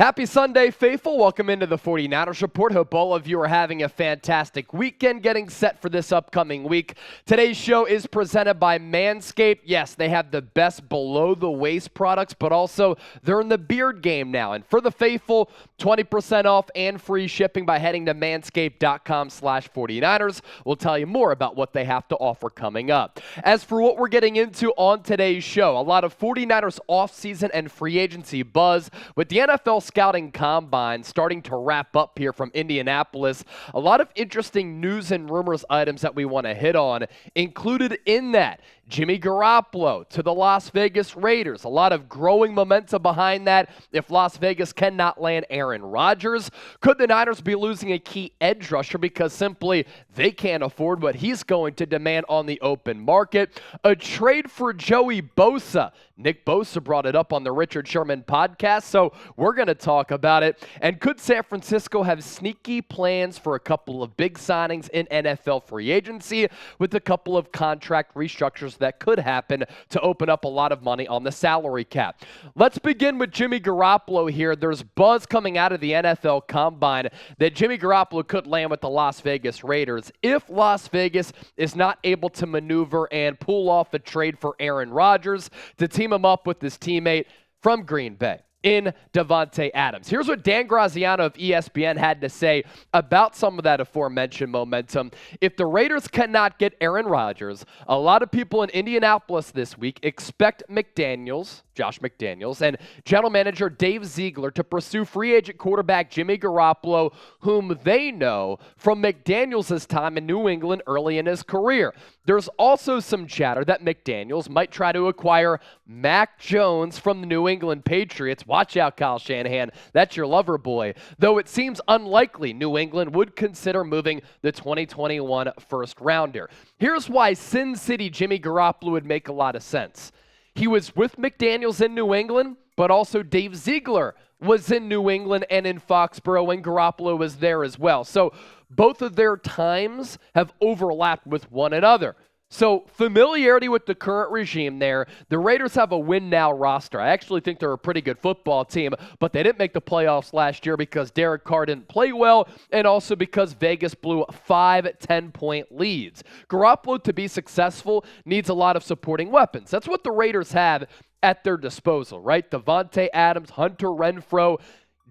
Happy Sunday, faithful. Welcome into the 49ers Report. Hope all of you are having a fantastic weekend, getting set for this upcoming week. Today's show is presented by Manscaped. Yes, they have the best below-the-waist products, but also they're in the beard game now. And for the faithful, 20% off and free shipping by heading to manscaped.com/49ers. We'll tell you more about what they have to offer coming up. As for what we're getting into on today's show, a lot of 49ers offseason and free agency buzz with the NFL Scouting Combine starting to wrap up here from Indianapolis. A lot of interesting news and rumors items that we want to hit on. Included in that, Jimmy Garoppolo to the Las Vegas Raiders. A lot of growing momentum behind that if Las Vegas cannot land Aaron Rodgers. Could the Niners be losing a key edge rusher because simply they can't afford what he's going to demand on the open market? A trade for Joey Bosa. Nick Bosa brought it up on the Richard Sherman podcast, so we're going to talk about it. And could San Francisco have sneaky plans for a couple of big signings in NFL free agency with a couple of contract restructures that could happen to open up a lot of money on the salary cap? Let's begin with Jimmy Garoppolo here. There's buzz coming out of the NFL Combine that Jimmy Garoppolo could land with the Las Vegas Raiders if Las Vegas is not able to maneuver and pull off a trade for Aaron Rodgers to team him up with his teammate from Green Bay in Davante Adams. Here's what Dan Graziano of ESPN had to say about some of that aforementioned momentum. If the Raiders cannot get Aaron Rodgers, a lot of people in Indianapolis this week expect Josh McDaniels, and general manager Dave Ziegler to pursue free agent quarterback Jimmy Garoppolo, whom they know from McDaniels' time in New England early in his career. There's also some chatter that McDaniels might try to acquire Mac Jones from the New England Patriots. Watch out, Kyle Shanahan. That's your lover boy. Though it seems unlikely New England would consider moving the 2021 first rounder. Here's why Sin City Jimmy Garoppolo would make a lot of sense. He was with McDaniels in New England, but also Dave Ziegler was in New England and in Foxborough when Garoppolo was there as well. So both of their times have overlapped with one another. So familiarity with the current regime there. The Raiders have a win-now roster. I actually think they're a pretty good football team, but they didn't make the playoffs last year because Derek Carr didn't play well and also because Vegas blew 5 10-point leads. Garoppolo, to be successful, needs a lot of supporting weapons. That's what the Raiders have at their disposal, right? Davante Adams, Hunter Renfrow,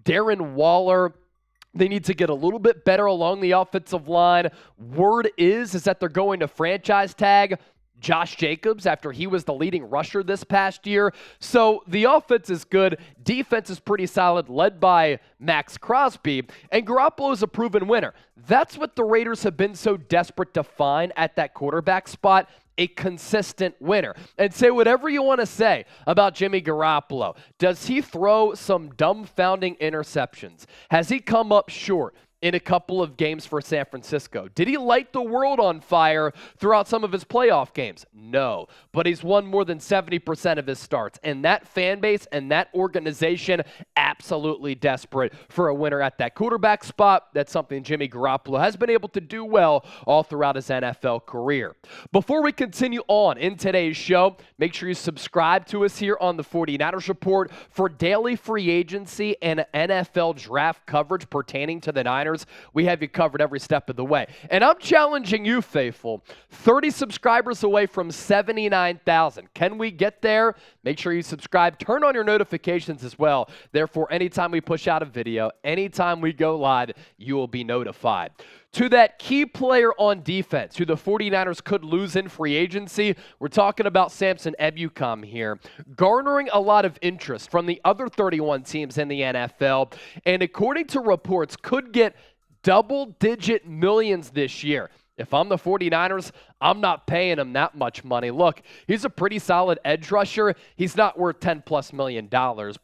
Darren Waller. They need to get a little bit better along the offensive line. Word is that they're going to franchise tag Josh Jacobs after he was the leading rusher this past year. So the offense is good. Defense is pretty solid, led by Max Crosby. And Garoppolo is a proven winner. That's what the Raiders have been so desperate to find at that quarterback spot. A consistent winner. And say whatever you want to say about Jimmy Garoppolo. Does he throw some dumbfounding interceptions? Has he come up short in a couple of games for San Francisco? Did he light the world on fire throughout some of his playoff games? No, but he's won more than 70% of his starts, and that fan base and that organization absolutely desperate for a winner at that quarterback spot. That's something Jimmy Garoppolo has been able to do well all throughout his NFL career. Before we continue on in today's show, make sure you subscribe to us here on the 49ers Report for daily free agency and NFL draft coverage pertaining to the Niners. We have you covered every step of the way. And I'm challenging you, faithful. 30 subscribers away from 79,000. Can we get there? Make sure you subscribe. Turn on your notifications as well. Therefore, anytime we push out a video, anytime we go live, you will be notified. To that key player on defense who the 49ers could lose in free agency, we're talking about Samson Ebukam here, garnering a lot of interest from the other 31 teams in the NFL, and according to reports, could get double-digit millions this year. If I'm the 49ers, I'm not paying him that much money. Look, he's a pretty solid edge rusher. He's not worth $10+ million,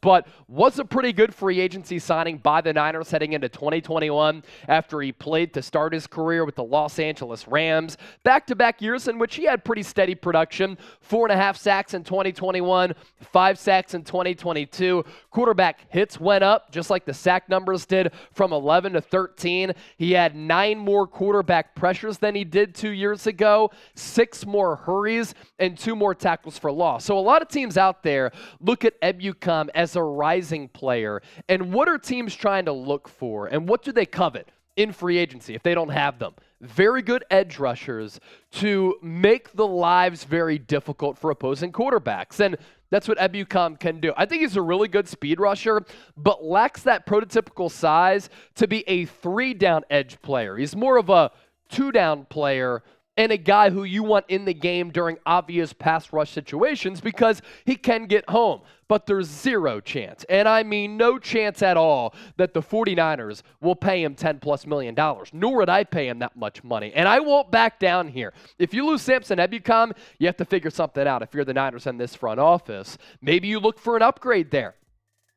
but was a pretty good free agency signing by the Niners heading into 2021 after he played to start his career with the Los Angeles Rams. Back-to-back years in which he had pretty steady production, 4.5 sacks in 2021, 5 sacks in 2022. Quarterback hits went up, just like the sack numbers did, from 11 to 13. He had 9 more quarterback pressures than he did 2 years ago. 6 more hurries, and 2 more tackles for loss. So a lot of teams out there look at Ebukam as a rising player. And what are teams trying to look for? And what do they covet in free agency if they don't have them? Very good edge rushers to make the lives very difficult for opposing quarterbacks. And that's what Ebukam can do. I think he's a really good speed rusher, but lacks that prototypical size to be a 3-down edge player. He's more of a 2-down player and a guy who you want in the game during obvious pass rush situations because he can get home. But there's zero chance, and I mean no chance at all, that the 49ers will pay him $10+ million, nor would I pay him that much money. And I won't back down here. If you lose Samson Ebukam, you have to figure something out. If you're the Niners in this front office, maybe you look for an upgrade there.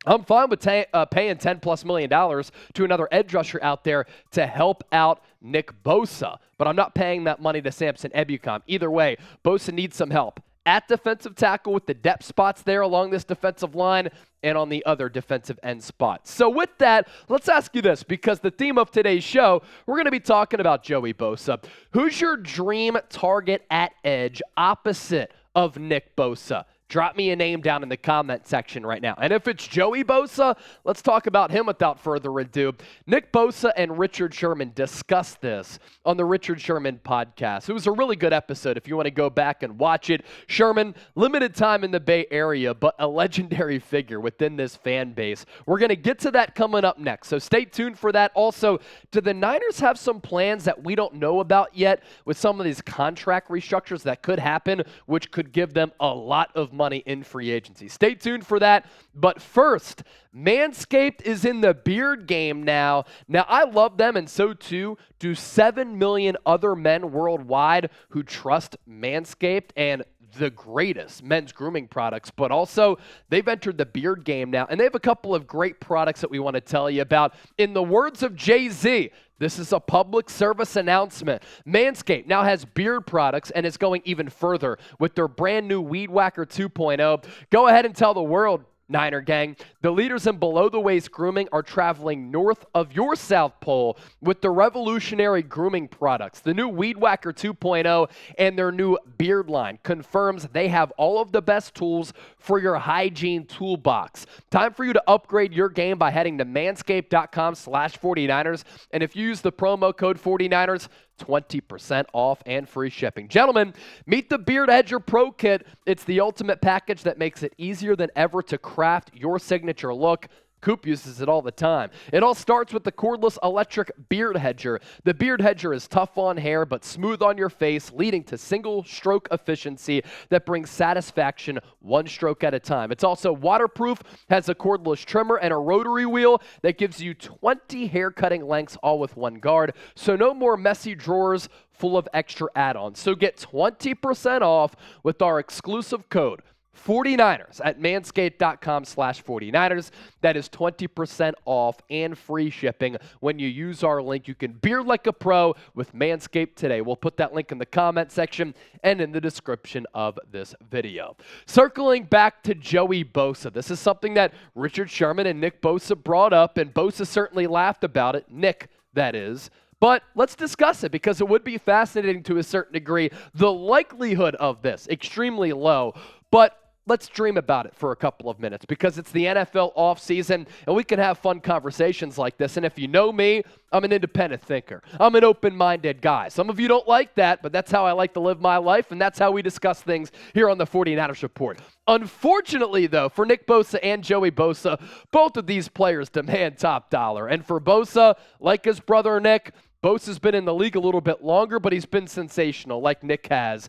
I'm fine with paying $10+ million to another edge rusher out there to help out Nick Bosa, but I'm not paying that money to Samson Ebukam. Either way, Bosa needs some help at defensive tackle with the depth spots there along this defensive line and on the other defensive end spots. So with that, let's ask you this, because the theme of today's show, we're going to be talking about Joey Bosa. Who's your dream target at edge opposite of Nick Bosa? Drop me a name down in the comment section right now. And if it's Joey Bosa, let's talk about him without further ado. Nick Bosa and Richard Sherman discussed this on the Richard Sherman podcast. It was a really good episode if you want to go back and watch it. Sherman, limited time in the Bay Area, but a legendary figure within this fan base. We're going to get to that coming up next, so stay tuned for that. Also, do the Niners have some plans that we don't know about yet with some of these contract restructures that could happen, which could give them a lot of money in free agency? Stay tuned for that. But first, Manscaped is in the beard game now. Now, I love them, and so too do 7 million other men worldwide who trust Manscaped and the greatest men's grooming products, but also they've entered the beard game now, and they have a couple of great products that we want to tell you about. In the words of Jay-Z, this is a public service announcement. Manscaped now has beard products and is going even further with their brand new Weed Whacker 2.0. Go ahead and tell the world, Niner gang, the leaders in below-the-waist grooming are traveling north of your South Pole with the revolutionary grooming products. The new Weed Whacker 2.0 and their new beard line confirms they have all of the best tools for your hygiene toolbox. Time for you to upgrade your game by heading to manscaped.com/49ers. And if you use the promo code 49ers, 20% off and free shipping. Gentlemen, meet the Beard Hedger Pro Kit. It's the ultimate package that makes it easier than ever to craft your signature look. Coop uses it all the time. It all starts with the cordless electric Beard Hedger. The Beard Hedger is tough on hair but smooth on your face, leading to single stroke efficiency that brings satisfaction one stroke at a time. It's also waterproof, has a cordless trimmer and a rotary wheel that gives you 20 hair cutting lengths all with one guard. So no more messy drawers full of extra add-ons. So get 20% off with our exclusive code 49ers at manscaped.com/49ers. That is 20% off and free shipping when you use our link. You can beard like a pro with Manscaped today. We'll put that link in the comment section and in the description of this video. Circling back to Joey Bosa. This is something that Richard Sherman and Nick Bosa brought up, and Bosa certainly laughed about it. Nick, that is. But let's discuss it because it would be fascinating to a certain degree. The likelihood of this, extremely low, but let's dream about it for a couple of minutes because it's the NFL offseason and we can have fun conversations like this. And if you know me, I'm an independent thinker. I'm an open-minded guy. Some of you don't like that, but that's how I like to live my life, and that's how we discuss things here on the 49ers Report. Unfortunately, though, for Nick Bosa and Joey Bosa, both of these players demand top dollar. And for Bosa, like his brother Nick, Bosa's been in the league a little bit longer, but he's been sensational like Nick has.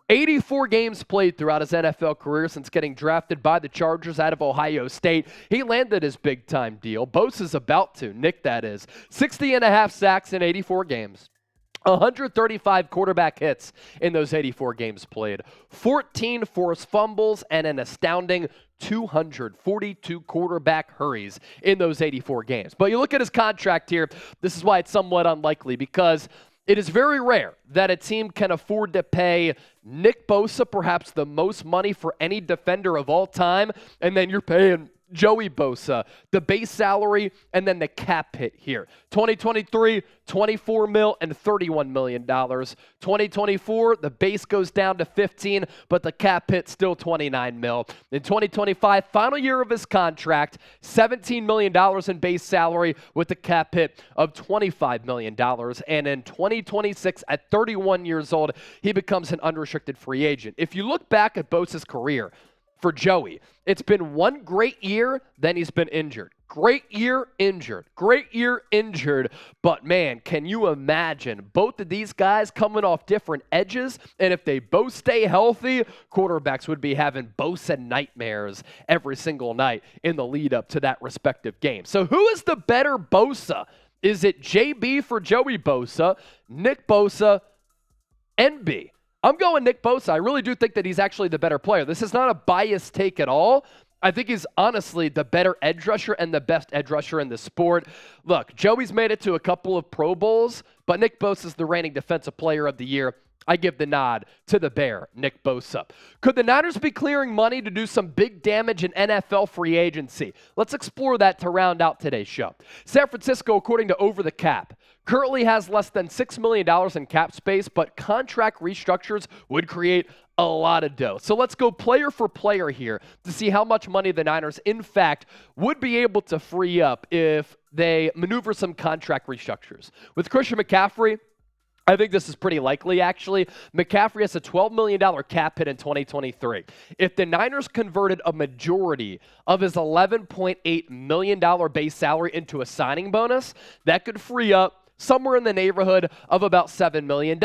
84 games played throughout his NFL career since getting drafted by the Chargers out of Ohio State. He landed his big-time deal. Bosa's about to. Nick, that is. 60.5 sacks in 84 games. 135 quarterback hits in those 84 games played. 14 forced fumbles and an astounding 242 quarterback hurries in those 84 games. But you look at his contract here. This is why it's somewhat unlikely because it is very rare that a team can afford to pay Nick Bosa perhaps the most money for any defender of all time, and then you're paying Joey Bosa, the base salary, and then the cap hit here. 2023, $24 million and $31 million. 2024, the base goes down to 15, but the cap hit still $29 million. In 2025, final year of his contract, $17 million in base salary with the cap hit of $25 million. And in 2026, at 31 years old, he becomes an unrestricted free agent. If you look back at Bosa's career, for Joey, it's been one great year, then he's been injured. Great year, injured. Great year, injured. But man, can you imagine both of these guys coming off different edges? And if they both stay healthy, quarterbacks would be having Bosa nightmares every single night in the lead up to that respective game. So who is the better Bosa? Is it JB for Joey Bosa, Nick Bosa, NB? I'm going Nick Bosa. I really do think that he's actually the better player. This is not a biased take at all. I think he's honestly the better edge rusher and the best edge rusher in the sport. Look, Joey's made it to a couple of Pro Bowls, but Nick Bosa's the reigning Defensive Player of the Year. I give the nod to the Bear, Nick Bosa. Could the Niners be clearing money to do some big damage in NFL free agency? Let's explore that to round out today's show. San Francisco, according to Over the Cap, currently has less than $6 million in cap space, but contract restructures would create a lot of dough. So let's go player for player here to see how much money the Niners, in fact, would be able to free up if they maneuver some contract restructures. With Christian McCaffrey, I think this is pretty likely, actually. McCaffrey has a $12 million cap hit in 2023. If the Niners converted a majority of his $11.8 million base salary into a signing bonus, that could free up somewhere in the neighborhood of about $7 million.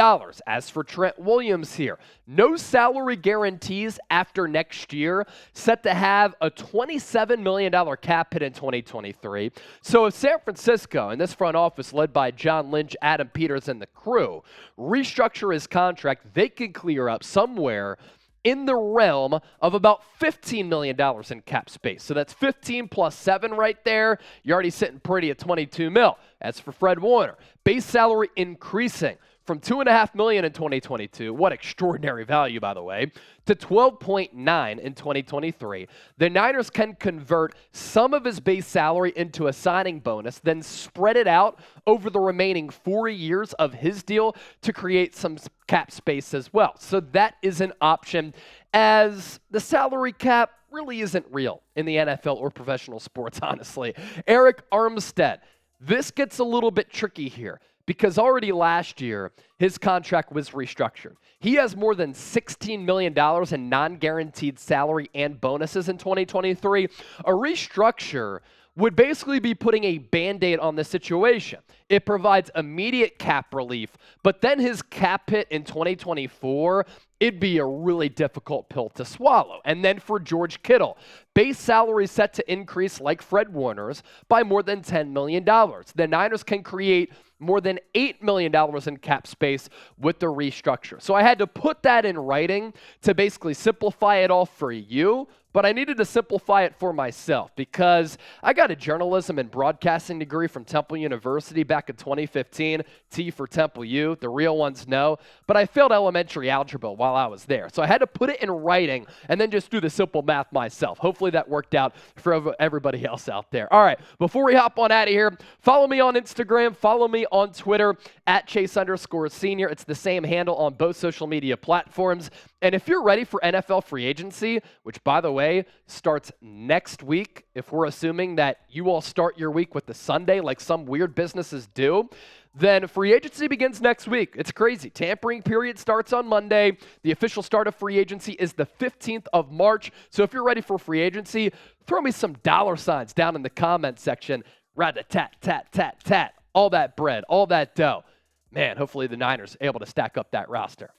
As for Trent Williams here, no salary guarantees after next year, set to have a $27 million cap hit in 2023. So if San Francisco, and this front office led by John Lynch, Adam Peters, and the crew, restructure his contract, they could clear up somewhere in the realm of about $15 million in cap space. So that's 15 plus 7 right there. You're already sitting pretty at 22 mil. As for Fred Warner, base salary increasing from $2.5 million in 2022, what extraordinary value, by the way, to $12.9 in 2023. The Niners can convert some of his base salary into a signing bonus, then spread it out over the remaining 4 years of his deal to create some cap space as well. So that is an option, as the salary cap really isn't real in the NFL or professional sports, honestly. Eric Armstead, this gets a little bit tricky here, because already last year, his contract was restructured. He has more than $16 million in non-guaranteed salary and bonuses in 2023. A restructure would basically be putting a Band-Aid on the situation. It provides immediate cap relief, but then his cap hit in 2024, it'd be a really difficult pill to swallow. And then for George Kittle, base salary set to increase like Fred Warner's by more than $10 million. The Niners can create more than $8 million in cap space with the restructure. So I had to put that in writing to basically simplify it all for you, but I needed to simplify it for myself because I got a journalism and broadcasting degree from Temple University back in 2015, T for Temple U, the real ones know, but I failed elementary algebra while I was there. So I had to put it in writing and then just do the simple math myself. Hopefully that worked out for everybody else out there. All right, before we hop on out of here, follow me on Instagram, follow me on Twitter at Chase_Senior. It's the same handle on both social media platforms. And if you're ready for NFL free agency, which by the way starts next week, if we're assuming that you all start your week with the Sunday like some weird businesses do, then free agency begins next week. It's crazy. Tampering period starts on Monday. The official start of free agency is the 15th of March. So if you're ready for free agency, throw me some dollar signs down in the comment section. Rat-a-tat, tat, tat, tat. All that bread, all that dough. Man, hopefully the Niners able to stack up that roster.